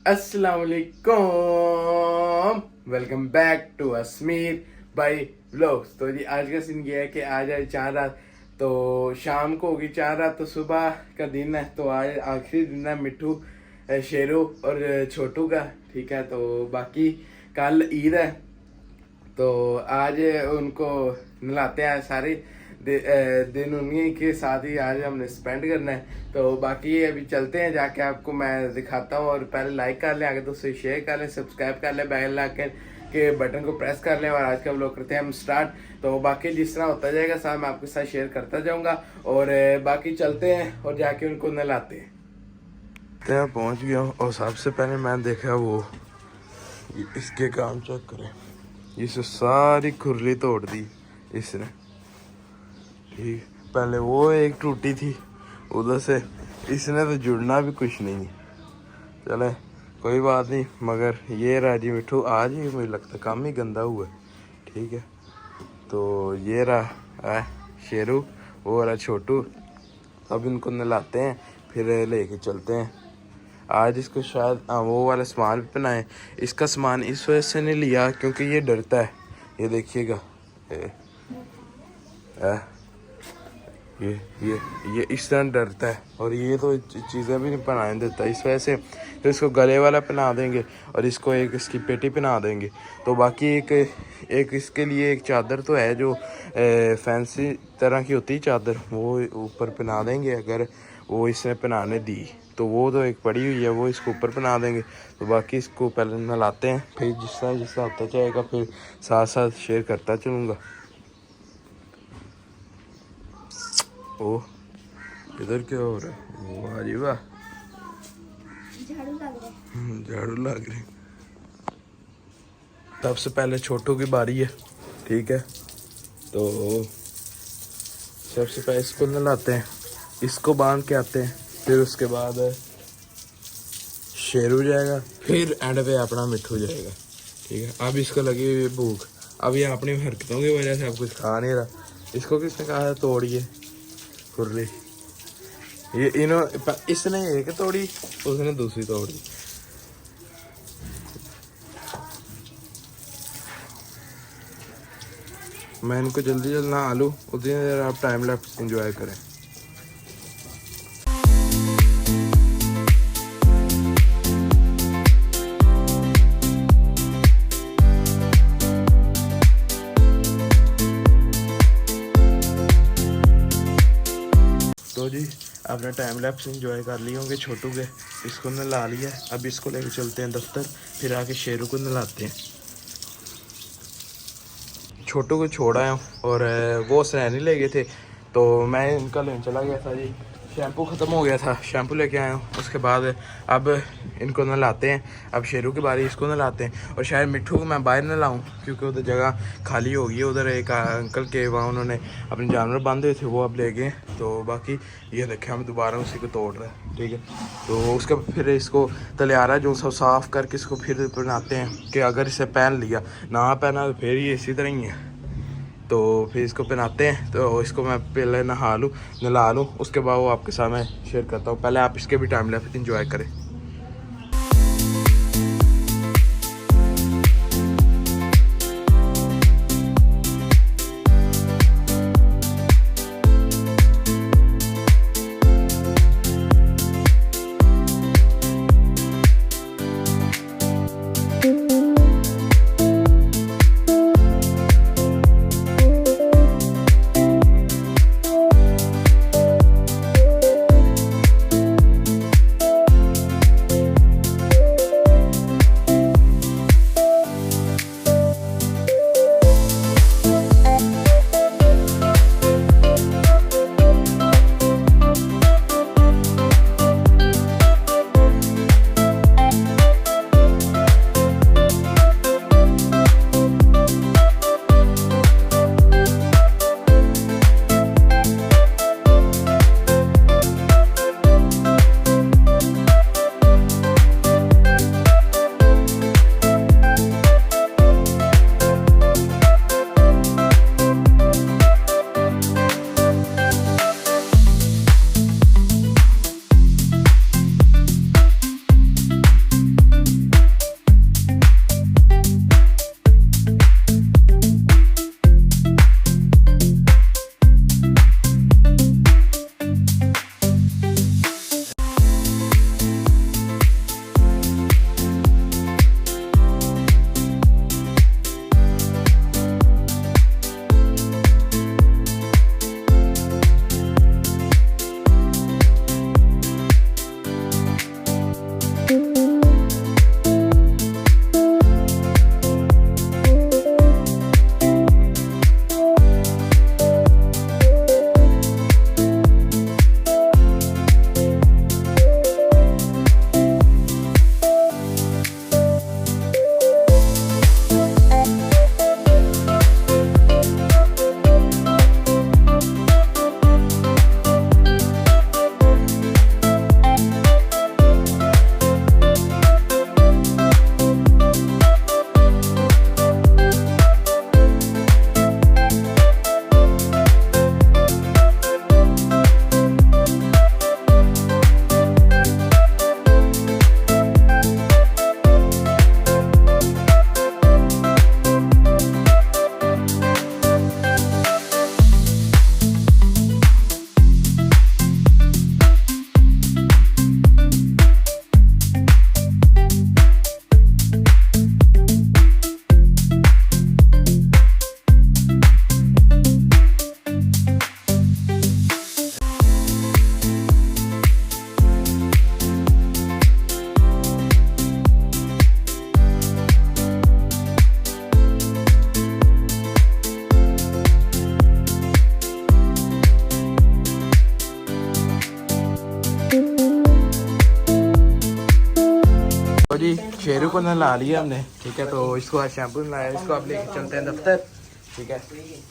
अस्सलाम वालेकुम, welcome back to Asmir by vlogs. तो जी आज का सीन ये है कि आज है चांद रात, तो शाम को होगी चांद रात, तो सुबह का दिन है। तो आज आखिरी दिन है मिट्ठू, शेरू और छोटू का, ठीक है। तो बाकी कल ईद है, तो आज उनको नहलाते हैं। सारे दिन उन्हीं के साथ ही आज हमने स्पेंड करना है। तो बाकी अभी चलते हैं, जाके आपको मैं दिखाता हूँ। और पहले लाइक कर लें, आगे दोस्तों शेयर कर लें, सब्सक्राइब कर लें, बेल आइकन के बटन को प्रेस कर लें। और आज का व्लॉग करते हैं हम स्टार्ट। तो बाकी जिस तरह होता जाएगा साथ मैं आपके साथ शेयर करता जाऊँगा। और बाकी चलते हैं और जाके उनको नहलाते हैं। तो पहुँच गया हूँ और सबसे पहले मैं देखा वो इसके काम चेक करें, इसे सारी खुरली तोड़ दी इसने। ठीक, पहले वो एक टूटी थी उधर से, इसने तो जुड़ना भी कुछ नहीं। चले कोई बात नहीं, मगर ये राजी मिट्ठू आज ही मुझे लगता काम ही गंदा हुआ है। ठीक है, तो ये रहा शेरू, वो रहा छोटू। अब इनको नहलाते हैं, फिर लेके चलते हैं। आज इसको शायद वो वाला सामान भी पहनाएं। इसका सामान इस वजह से नहीं लिया क्योंकि ये डरता है। ये देखिएगा, ये इस तरह डरता है, और ये तो चीज़ें भी नहीं पहनाने देता। इस वजह से तो इसको गले वाला पहना देंगे और इसको एक इसकी पेटी पहना देंगे। तो बाकी एक इसके लिए एक चादर तो है जो फैंसी तरह की होती है चादर, वो ऊपर पहना देंगे। अगर वो इसने पहनाने दी तो वो तो एक पड़ी हुई है, वो इसको ऊपर पहना देंगे। तो बाकी इसको पहले नहलाते हैं, फिर जिस तरह होता जाएगा फिर साथ साथ शेयर करता चलूँगा। ओ इधर क्या हो रहा है? वाह जी वाह, झाड़ू लग रही। सबसे पहले छोटू की बारी है, ठीक है। तो सबसे पहले इसको नहलाते हैं, इसको बांध के आते हैं, फिर उसके बाद शेरू जाएगा, फिर एंड पे अपना मिट्ठू जाएगा। ठीक है, अब इसको लगी हुई भूख, अब ये अपनी हरकतों की वजह से अब कुछ खा नहीं रहा। इसको किसने कहा है तोड़िए खुरली? ये इसने एक तोड़ी, उसने दूसरी तोड़ी। मैं इनको जल्दी जल्दी ना आलू उधर आप टाइम लैप्स एंजॉय करें। तो जी आपने टाइम लैप्स एंजॉय कर लिए होंगे छोटू के, इसको नहला लिया। अब इसको लेके चलते हैं दफ्तर, फिर आके शेरू को नहलाते हैं। छोटू को छोड़ा है और वो सैनी ले गए थे, तो मैं इनका लेने चला गया था जी। शैम्पू ख़त्म हो गया था, शैम्पू लेके आया हूँ। उसके बाद अब इनको नहलाते हैं। अब शेरू की बारी, इसको नहलाते हैं। और शायद मिट्ठू को मैं बाहर नहलाऊँ क्योंकि उधर जगह खाली हो गई है। उधर एक अंकल के वहाँ उन्होंने अपने जानवर बांधे थे, वो अब ले गए। तो बाकी ये देखें हम दोबारा उसी को तोड़ रहे हैं, ठीक है। तो उसके फिर इसको तलियारा जो सब साफ़ करके इसको फिर पहनाते हैं कि अगर इसे पहन लिया, ना पहना तो फिर ये इसी तरह ही है। तो फिर इसको पहनाते हैं। तो इसको मैं पहले नहला लूँ, उसके बाद वो आपके साथ मैं शेयर करता हूँ। पहले आप इसके भी टाइम लैप्स एंजॉय करें। जी शेरू को नहला लिया हमने, ठीक है। तो इसको आज शैम्पू नहलाया, इसको आप लेके चलते हैं दफ्तर, ठीक है।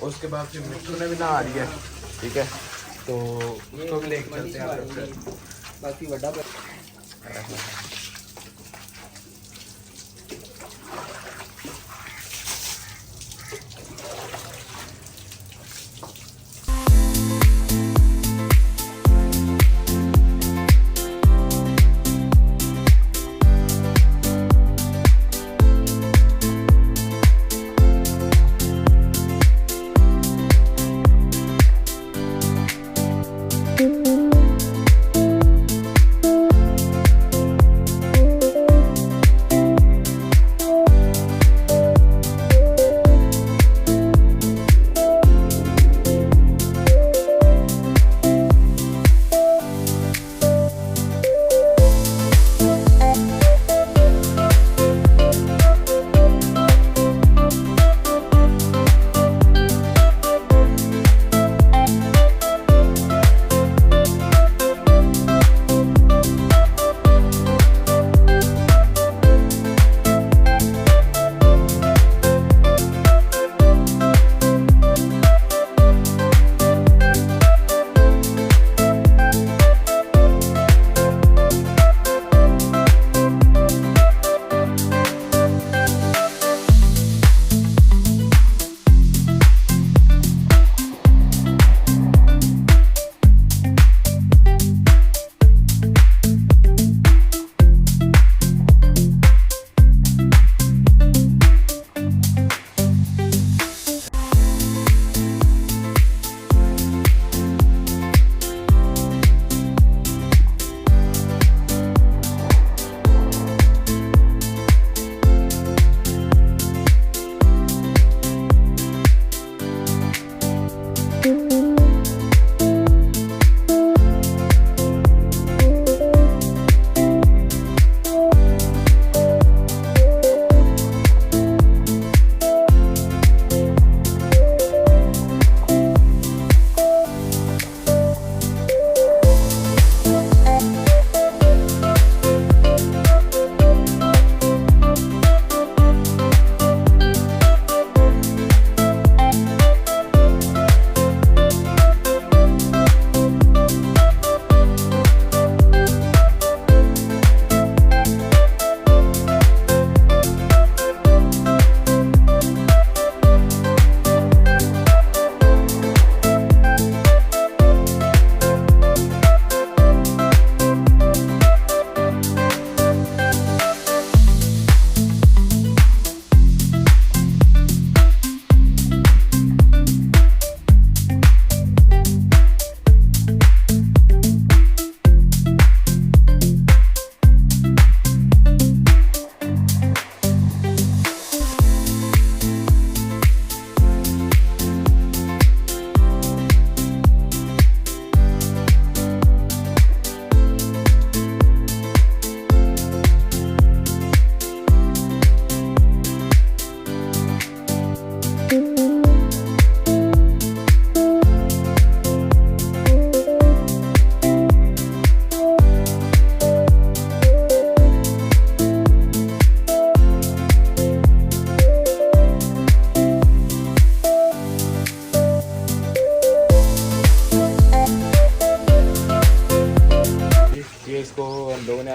उसके बाद फिर मिट्टू ने भी नहा लिया, ठीक है। तो उसको भी लेके चलते हैं दफ्तर। बाकी बड़ा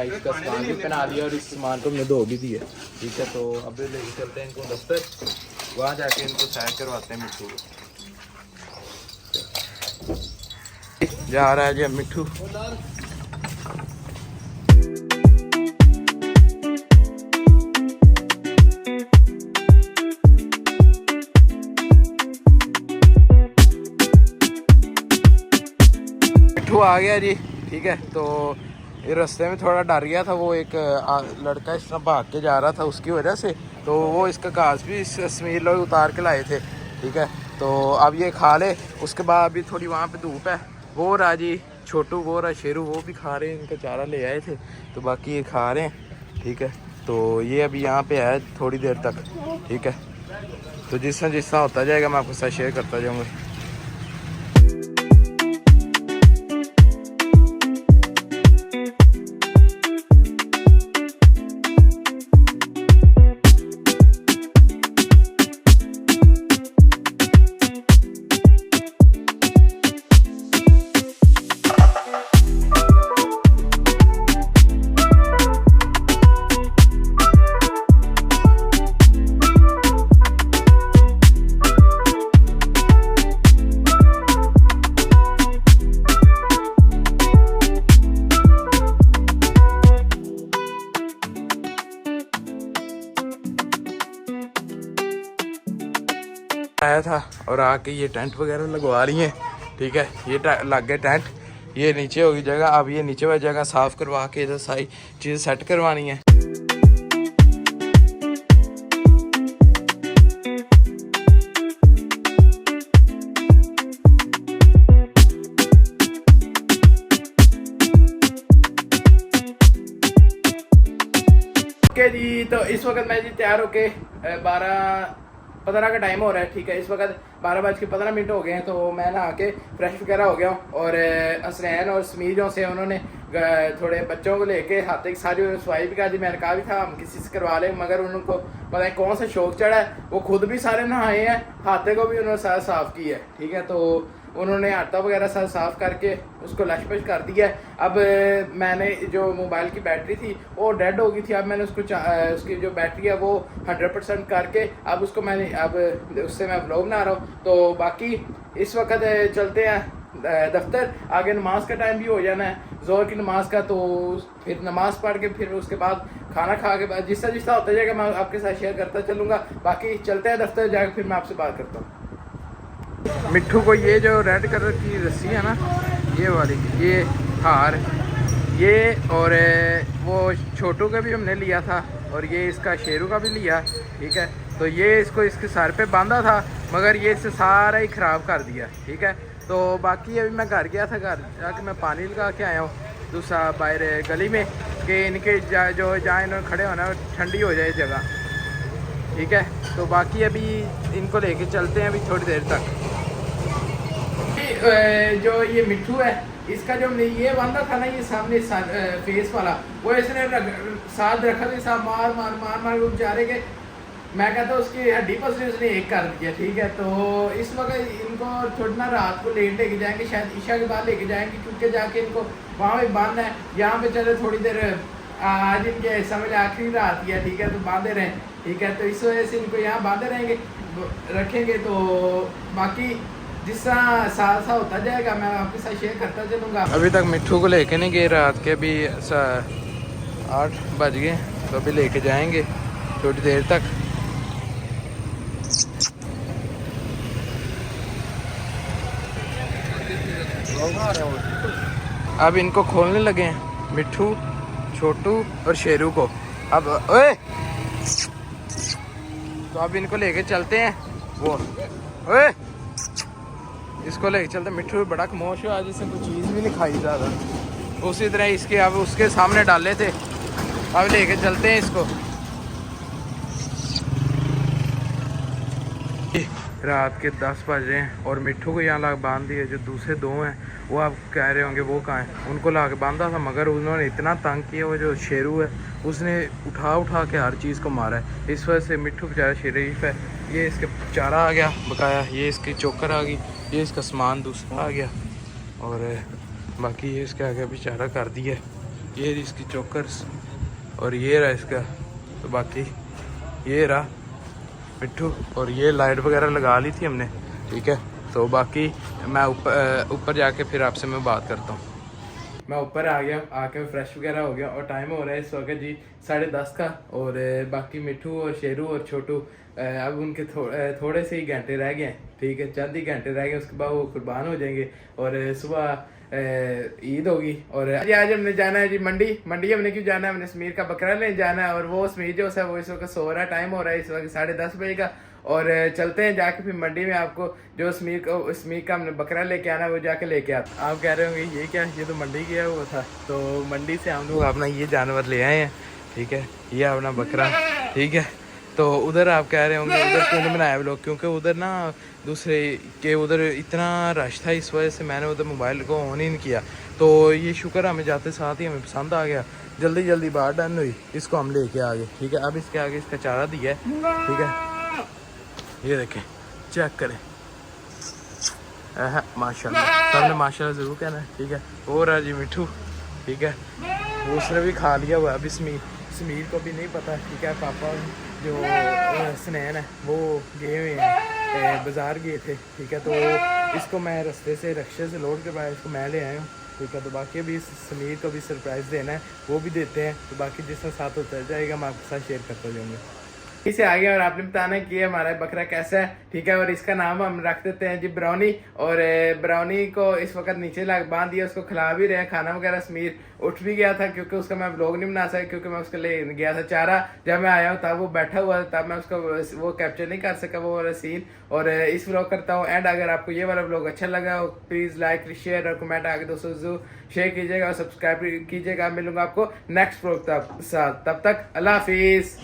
इसका सामान भी पहना दिया और इस सामान को हमने धो भी दिया। ठीक है, तो अब लेके चलते हैं इनको दफ्तर, वहाँ जाके इनको साइन करवाते हैं मिट्टू को। जा रहा है जी मिट्टू। मिट्टू आ गया जी। ठीक है, तो ये रास्ते में थोड़ा डर गया था, वो एक लड़का इस तरह भाग के जा रहा था, उसकी वजह से तो वो इसका घास भी समीर लोग उतार के लाए थे। ठीक है, तो अब ये खा ले, उसके बाद अभी थोड़ी वहाँ पे धूप है, वो रहा जी छोटू, वो रहा शेरू, वो भी खा रहे हैं, इनका चारा ले आए थे तो बाकी ये खा रहे हैं। ठीक है, तो ये अभी यहाँ पे है थोड़ी देर तक। ठीक है, तो जिस तरह होता जाएगा मैं आपके साथ शेयर करता जाऊँगा। आया था और आके ये टेंट वगैरह लगवा रही हैं। ठीक है, ये लग गए टेंट, ये नीचे होगी जगह। अब ये नीचे वाली जगह साफ़ करवा के इधर सारी चीज़ें सेट करवानी है। ओके जी, तो इस वक्त मैं जी तैयार होके 12:15 का टाइम हो रहा है। ठीक है, इस वक्त 12:15 हो गए हैं। तो मैं नहा के फ्रेश वगैरह हो गया हूँ और असरैन और समीर जो से उन्होंने थोड़े बच्चों को लेके हाथ की सारी सफाई भी कर दी। मैंने कहा भी था हम किसी से करवा लें, मगर उनको पता है कौन सा शौक चढ़ा है, वो खुद भी सारे नहाए हैं, हाथे को भी उन्होंने सारा साफ़ किया है। ठीक है, तो उन्होंने आटा वगैरह सारा साफ़ करके उसको लशपश कर दिया है। अब मैंने जो मोबाइल की बैटरी थी वो डेड हो गई थी। अब मैंने उसको उसकी जो बैटरी है वो 100% करके अब उसको मैंने अब उससे मैं व्लॉग बना रहा हूँ। तो बाकी इस वक्त चलते हैं दफ्तर, आगे नमाज का टाइम भी हो जाना है, ज़ोहर की नमाज का। तो फिर नमाज पढ़ के फिर उसके बाद खाना खा के बाद जिस तरह होता जाएगा मैं आपके साथ शेयर करता चलूँगा। बाकी चलते हैं दफ्तर जाकर, फिर मैं आपसे बात करता हूँ। मिट्ठू को ये जो रेड कलर की रस्सी है ना, ये वाली, ये हार, ये और वो छोटू का भी हमने लिया था और ये इसका शेरू का भी लिया। ठीक है, तो ये इसको इसके सर पे बांधा था, मगर ये इसे सारा ही ख़राब कर दिया। ठीक है, तो बाकी अभी मैं घर गया था, घर जाके मैं पानी लगा के आया हूँ दूसरा बाहर गली में, कि इनके जो जहाँ इन्होंने खड़े होना है ठंडी हो जाए जगह। ठीक है, तो बाकी अभी इनको लेके चलते हैं अभी थोड़ी देर तक। जो ये मिट्ठू है, इसका जो हमने ये बांधा था ना, ये सामने फेस वाला, वो इसने साथ रखा था, साथ मार मार मार मार बेचारे के, मैं कहता हूँ उसकी हड्डी पसली उसने एक कर दिया। ठीक है, तो इस वक्त इनको थोड़ी ना रात को लेट लेके जाएंगे, शायद ईशा के बाद लेके जाएंगे, क्योंकि जाके इनको वहाँ पे बांधना है। यहाँ पे चले थोड़ी देर, आज इनके समझ आखिरी रात ही है। ठीक है, तो बांधे रहें। ठीक है, तो इस वजह से इनको यहाँ बांधे रहेंगे, रखेंगे। तो बाकी जिस तरह साथ होता जाएगा मैं आपके साथ शेयर करता चलूँगा। अभी तक मिट्ठू को लेके नहीं गए, रात के अभी 8 बज गए, तो अभी लेके जाएंगे थोड़ी देर तक। अब इनको खोलने लगे हैं, मिट्ठू, छोटू और शेरू को। अब ओए, तो अब इनको लेके चलते हैं। वो ओए, इसको लेके चलते। मिट्ठू बड़ा खमोश है आज, इसने कोई चीज़ भी नहीं खाई ज़्यादा। उसी तरह इसके अब उसके सामने डाले थे, अब लेके चलते हैं इसको। रात के 10 बज रहे हैं और मिट्ठू को यहाँ ला बांध दिए। जो दूसरे दो हैं वो आप कह रहे होंगे वो कहाँ हैं, उनको ला के बांधा था, मगर उन्होंने इतना तंग किया। वो जो शेरू है उसने उठा उठा के हर चीज़ को मारा है। इस वजह से मिट्ठू बेचारा शरीफ है। ये इसके चारा आ गया बकाया, ये इसकी चोकर आ गई, ये इसका सामान दूसरा आ गया, और बाकी ये इसके आगे बेचारा कर दिया। ये इसकी चोकर्स और ये रहा इसका। तो बाकी ये रहा मिट्ठू, और ये लाइट वगैरह लगा ली थी हमने। ठीक है, तो बाकी मैं ऊपर जाके फिर आपसे मैं बात करता हूँ। मैं ऊपर आ गया, आके फ्रेश वगैरह हो गया और टाइम हो रहा है इस वक्त जी 10:30 का। और बाकी मिट्ठू और शेरू और छोटू अब उनके थोड़े से ही घंटे रह गए हैं। ठीक है, चंद ही घंटे रह गए, उसके बाद वो कुर्बान हो जाएंगे और सुबह ईद होगी। और आज हमने जाना है जी मंडी हमने क्यों जाना है, हमने समीर का बकरा लेने जाना है। और वो समीर जो है वो इस वक्त सो रहा, टाइम हो रहा है इस वक्त 10:30 बजे का। और चलते हैं जाके फिर मंडी में, आपको जो समीर का हमने बकरा लेके आना है वो जाके लेके आते। आप कह रहे होंगे ये क्या, ये तो मंडी गया हुआ था। तो मंडी से हम लोग अपना ये जानवर ले आए हैं। ठीक है, ये अपना बकरा। ठीक है, तो उधर आप कह रहे होंगे उधर क्यों नहीं बनाया लोग, क्योंकि उधर ना दूसरे के उधर इतना रश था, इस वजह से मैंने उधर मोबाइल को ऑन ही नहीं किया। तो ये शुक्र हमें जाते साथ ही हमें पसंद आ गया, जल्दी जल्दी बात डन हुई, इसको हम लेके आ गए। ठीक है, अब इसके आगे इसका चारा दिया है। ठीक है, ये देखें, चेक करें, माशाल्लाह, सबने माशाल्लाह ज़रूर कहना है। ठीक है, और रहा जी मिट्ठू। ठीक है, वो उसने भी खा लिया हुआ। अभी समीर को भी नहीं पता। ठीक है, पापा जो स्नैन है वो गए हुए हैं, बाज़ार गए थे। ठीक है, तो इसको मैं रास्ते से रक्शे से लोड करवाया, इसको मैं ले आया हूँ। ठीक है, तो बाकी अभी समीर को भी सरप्राइज़ देना है, वो भी देते हैं। तो बाकी जिसका साथ होता जाएगा मैं आपके साथ शेयर करता जाऊँगा। इसे आ गया और आपने बताना कि ये हमारा बकरा कैसा है, ठीक है। और इसका नाम हम रख देते हैं जी ब्राउनी। और ब्राउनी को इस वक्त नीचे बांध दिया, उसको खिला भी रहे हैं खाना वगैरह। समीर उठ भी गया था क्योंकि उसका मैं व्लॉग नहीं बना सका, क्योंकि मैं उसके लिए गया था चारा। जब मैं आया हूँ तब वो बैठा हुआ था, तब मैं उसको वो कैप्चर नहीं कर सका वो वाला सीन। और इस व्लॉग करता हूँ एंड। अगर आपको ये वाला व्लॉग अच्छा लगा हो प्लीज़ लाइक शेयर और कमेंट आगे दोस्तों जरूर शेयर कीजिएगा और सब्सक्राइब कीजिएगा। मिलूंगा आपको नेक्स्ट व्लॉग साथ, तब तक अल्लाह हाफिज़।